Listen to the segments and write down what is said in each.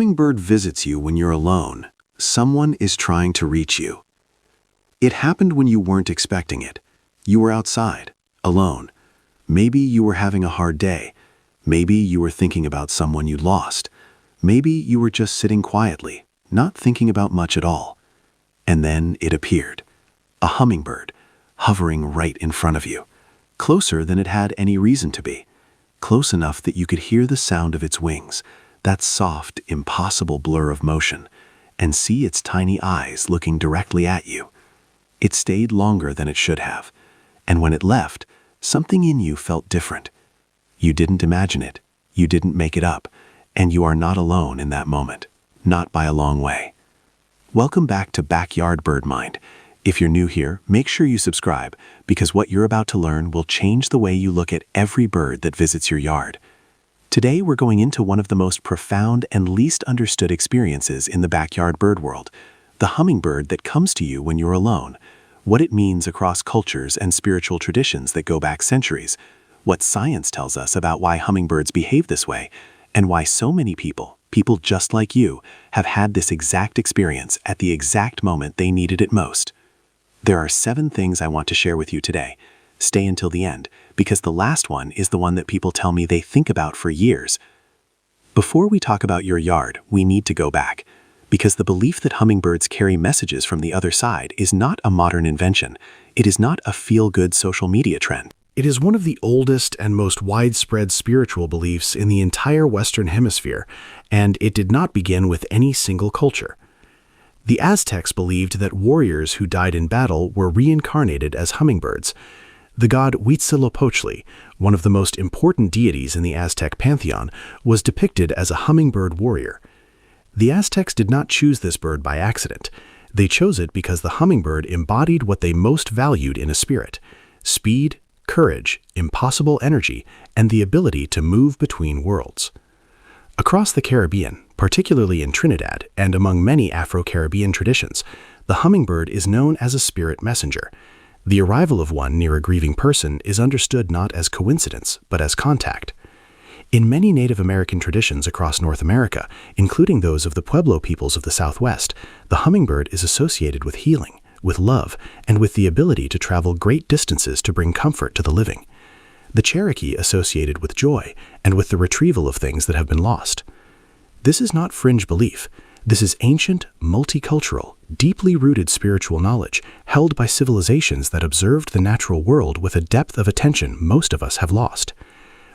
Hummingbird visits you when you're alone. Someone is trying to reach you. It happened when you weren't expecting it. You were outside, alone. Maybe you were having a hard day. Maybe you were thinking about someone you lost. Maybe you were just sitting quietly, not thinking about much at all. And then it appeared. A hummingbird, hovering right in front of you, closer than it had any reason to be, close enough that you could hear the sound of its wings, that soft, impossible blur of motion, and see its tiny eyes looking directly at you. It stayed longer than it should have, and when it left, something in you felt different. You didn't imagine it, you didn't make it up, and you are not alone in that moment, not by a long way. Welcome back to Backyard Bird Mind. If you're new here, make sure you subscribe, because what you're about to learn will change the way you look at every bird that visits your yard. Today, we're going into one of the most profound and least understood experiences in the backyard bird world, the hummingbird that comes to you when you're alone, what it means across cultures and spiritual traditions that go back centuries, what science tells us about why hummingbirds behave this way, and why so many people just like you, have had this exact experience at the exact moment they needed it most. There are 7 things I want to share with you today. Stay until the end, because the last one is the one that people tell me they think about for years. Before we talk about your yard, we need to go back, because the belief that hummingbirds carry messages from the other side is not a modern invention. It is not a feel-good social media trend. It is one of the oldest and most widespread spiritual beliefs in the entire Western Hemisphere, and it did not begin with any single culture. The Aztecs believed that warriors who died in battle were reincarnated as hummingbirds. The god Huitzilopochtli, one of the most important deities in the Aztec pantheon, was depicted as a hummingbird warrior. The Aztecs did not choose this bird by accident. They chose it because the hummingbird embodied what they most valued in a spirit: speed, courage, impossible energy, and the ability to move between worlds. Across the Caribbean, particularly in Trinidad and among many Afro-Caribbean traditions, the hummingbird is known as a spirit messenger. The arrival of one near a grieving person is understood not as coincidence, but as contact. In many Native American traditions across North America, including those of the Pueblo peoples of the Southwest, the hummingbird is associated with healing, with love, and with the ability to travel great distances to bring comfort to the living. The Cherokee associated with joy and with the retrieval of things that have been lost. This is not fringe belief. This is ancient, multicultural, deeply rooted spiritual knowledge held by civilizations that observed the natural world with a depth of attention most of us have lost.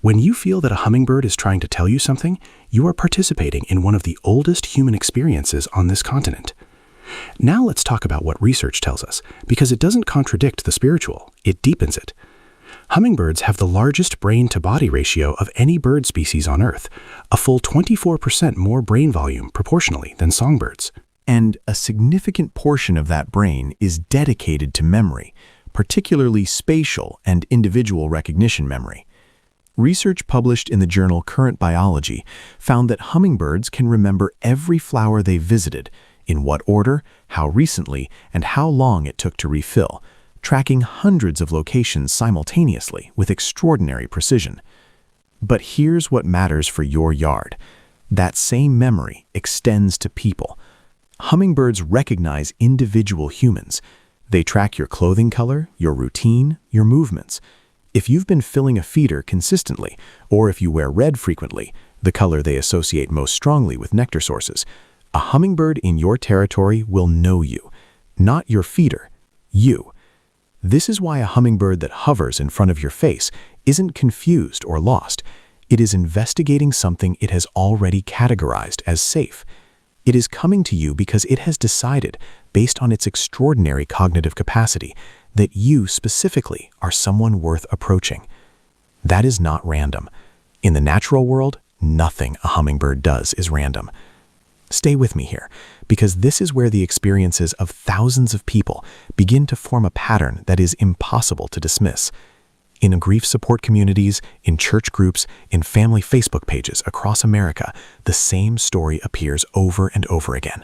When you feel that a hummingbird is trying to tell you something, you are participating in one of the oldest human experiences on this continent. Now let's talk about what research tells us, because it doesn't contradict the spiritual, it deepens it. Hummingbirds have the largest brain-to-body ratio of any bird species on Earth, a full 24% more brain volume proportionally than songbirds. And a significant portion of that brain is dedicated to memory, particularly spatial and individual recognition memory. Research published in the journal Current Biology found that hummingbirds can remember every flower they visited, in what order, how recently, and how long it took to refill, tracking hundreds of locations simultaneously with extraordinary precision. But here's what matters for your yard. That same memory extends to people. Hummingbirds recognize individual humans. They track your clothing color, your routine, your movements. If you've been filling a feeder consistently, or if you wear red frequently, the color they associate most strongly with nectar sources, a hummingbird in your territory will know you. Not your feeder, you. This is why a hummingbird that hovers in front of your face isn't confused or lost. It is investigating something it has already categorized as safe. It is coming to you because it has decided, based on its extraordinary cognitive capacity, that you specifically are someone worth approaching. That is not random. In the natural world, nothing a hummingbird does is random. Stay with me here, because this is where the experiences of thousands of people begin to form a pattern that is impossible to dismiss. In grief support communities, in church groups, in family Facebook pages across America, the same story appears over and over again.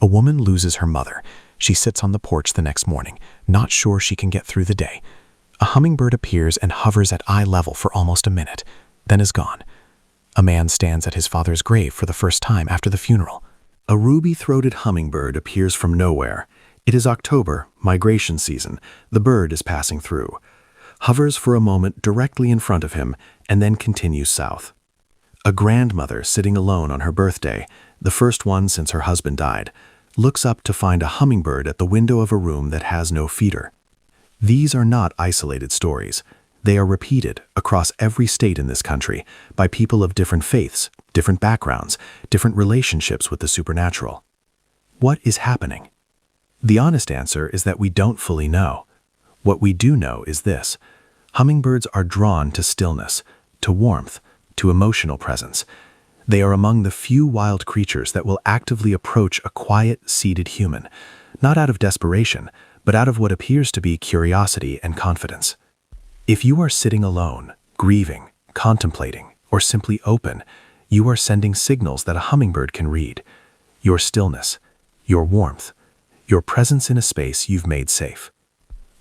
A woman loses her mother. She sits on the porch the next morning, not sure she can get through the day. A hummingbird appears and hovers at eye level for almost a minute, then is gone. A man stands at his father's grave for the first time after the funeral. A ruby-throated hummingbird appears from nowhere. It is October, migration season. The bird is passing through. Hovers for a moment directly in front of him, and then continues south. A grandmother sitting alone on her birthday, the first one since her husband died, looks up to find a hummingbird at the window of a room that has no feeder. These are not isolated stories. They are repeated across every state in this country by people of different faiths, different backgrounds, different relationships with the supernatural. What is happening? The honest answer is that we don't fully know. What we do know is this: hummingbirds are drawn to stillness, to warmth, to emotional presence. They are among the few wild creatures that will actively approach a quiet, seated human, not out of desperation, but out of what appears to be curiosity and confidence. If you are sitting alone, grieving, contemplating, or simply open, you are sending signals that a hummingbird can read: your stillness, your warmth, your presence in a space you've made safe.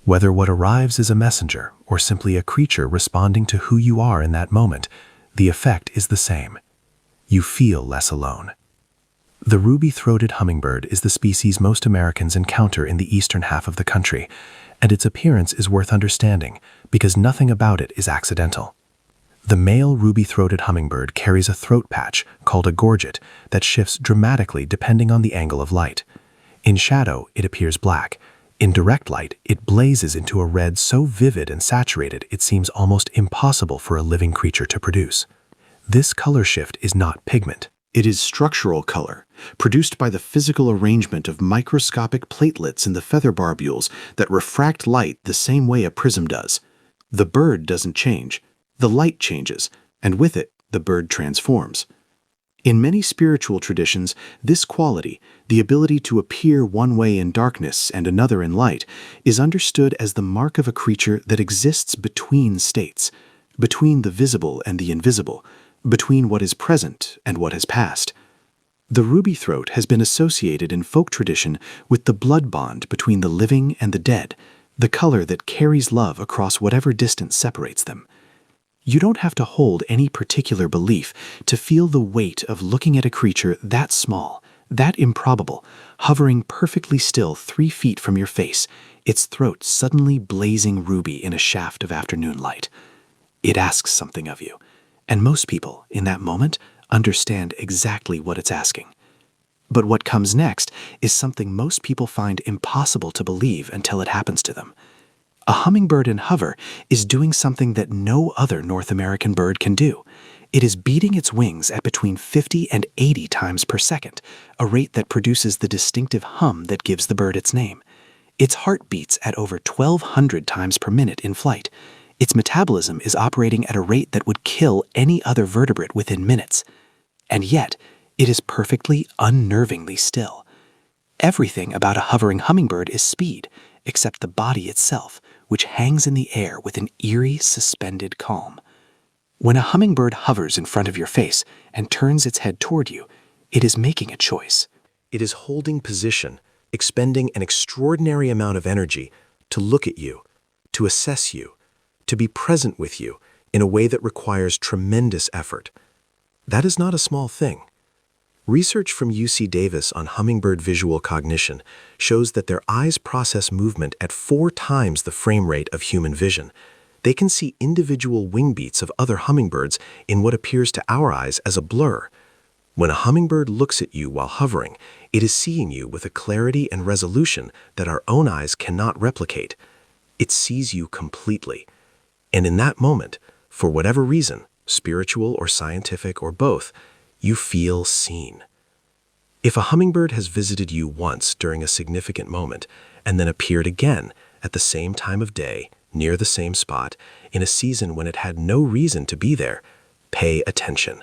Whether what arrives is a messenger or simply a creature responding to who you are in that moment, the effect is the same. You feel less alone. The ruby-throated hummingbird is the species most Americans encounter in the eastern half of the country, and its appearance is worth understanding because nothing about it is accidental. The male ruby-throated hummingbird carries a throat patch called a gorget that shifts dramatically depending on the angle of light. In shadow, it appears black. In direct light, it blazes into a red so vivid and saturated it seems almost impossible for a living creature to produce. This color shift is not pigment. It is structural color, produced by the physical arrangement of microscopic platelets in the feather barbules that refract light the same way a prism does. The bird doesn't change. The light changes, and with it, the bird transforms. In many spiritual traditions, this quality, the ability to appear one way in darkness and another in light, is understood as the mark of a creature that exists between states, between the visible and the invisible, between what is present and what has passed. The ruby throat has been associated in folk tradition with the blood bond between the living and the dead, the color that carries love across whatever distance separates them. You don't have to hold any particular belief to feel the weight of looking at a creature that small, that improbable, hovering perfectly still 3 feet from your face, its throat suddenly blazing ruby in a shaft of afternoon light. It asks something of you, and most people, in that moment, understand exactly what it's asking. But what comes next is something most people find impossible to believe until it happens to them. A hummingbird in hover is doing something that no other North American bird can do. It is beating its wings at between 50 and 80 times per second, a rate that produces the distinctive hum that gives the bird its name. Its heart beats at over 1,200 times per minute in flight. Its metabolism is operating at a rate that would kill any other vertebrate within minutes. And yet, it is perfectly unnervingly still. Everything about a hovering hummingbird is speed, except the body itself, which hangs in the air with an eerie, suspended calm. When a hummingbird hovers in front of your face and turns its head toward you, it is making a choice. It is holding position, expending an extraordinary amount of energy to look at you, to assess you, to be present with you in a way that requires tremendous effort. That is not a small thing. Research from UC Davis on hummingbird visual cognition shows that their eyes process movement at 4 times the frame rate of human vision. They can see individual wing beats of other hummingbirds in what appears to our eyes as a blur. When a hummingbird looks at you while hovering, it is seeing you with a clarity and resolution that our own eyes cannot replicate. It sees you completely. And in that moment, for whatever reason, spiritual or scientific or both, you feel seen. If a hummingbird has visited you once during a significant moment and then appeared again at the same time of day, near the same spot, in a season when it had no reason to be there, pay attention.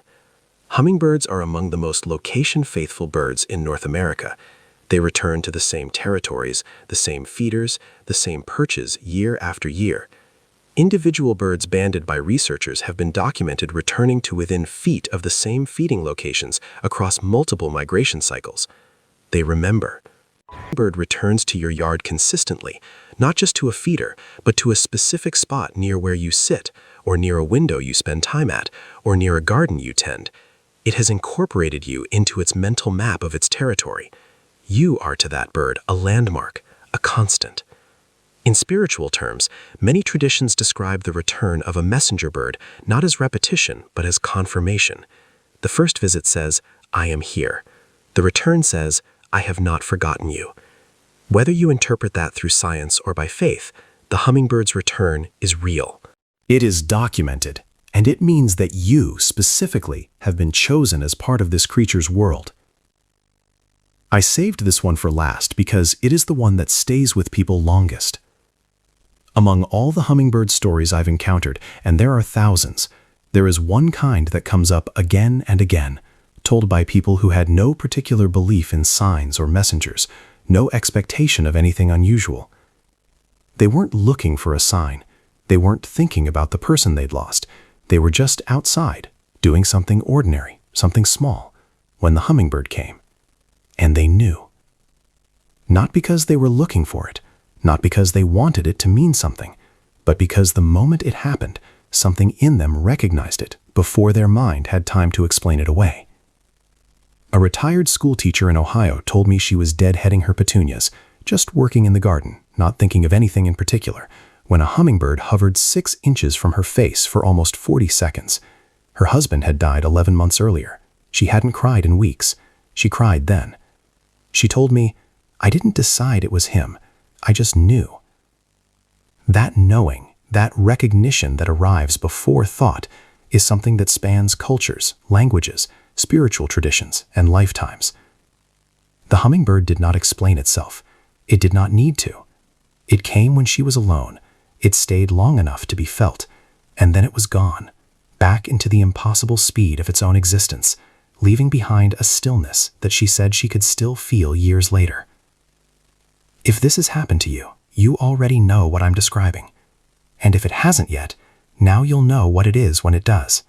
Hummingbirds are among the most location-faithful birds in North America. They return to the same territories, the same feeders, the same perches year after year. Individual birds banded by researchers have been documented returning to within feet of the same feeding locations across multiple migration cycles. They remember. A bird returns to your yard consistently, not just to a feeder, but to a specific spot near where you sit, or near a window you spend time at, or near a garden you tend. It has incorporated you into its mental map of its territory. You are to that bird a landmark, a constant. In spiritual terms, many traditions describe the return of a messenger bird not as repetition, but as confirmation. The first visit says, "I am here." The return says, "I have not forgotten you." Whether you interpret that through science or by faith, the hummingbird's return is real. It is documented, and it means that you, specifically, have been chosen as part of this creature's world. I saved this one for last because it is the one that stays with people longest. Among all the hummingbird stories I've encountered, and there are thousands, there is one kind that comes up again and again, told by people who had no particular belief in signs or messengers, no expectation of anything unusual. They weren't looking for a sign. They weren't thinking about the person they'd lost. They were just outside, doing something ordinary, something small, when the hummingbird came. And they knew. Not because they were looking for it, not because they wanted it to mean something, but because the moment it happened, something in them recognized it before their mind had time to explain it away. A retired school teacher in Ohio told me she was deadheading her petunias, just working in the garden, not thinking of anything in particular, when a hummingbird hovered 6 inches from her face for almost 40 seconds. Her husband had died 11 months earlier. She hadn't cried in weeks. She cried then. She told me, "I didn't decide it was him. I just knew." That knowing, that recognition that arrives before thought, is something that spans cultures, languages, spiritual traditions, and lifetimes. The hummingbird did not explain itself. It did not need to. It came when she was alone. It stayed long enough to be felt, and then it was gone, back into the impossible speed of its own existence, leaving behind a stillness that she said she could still feel years later. If this has happened to you, you already know what I'm describing. And if it hasn't yet, now you'll know what it is when it does.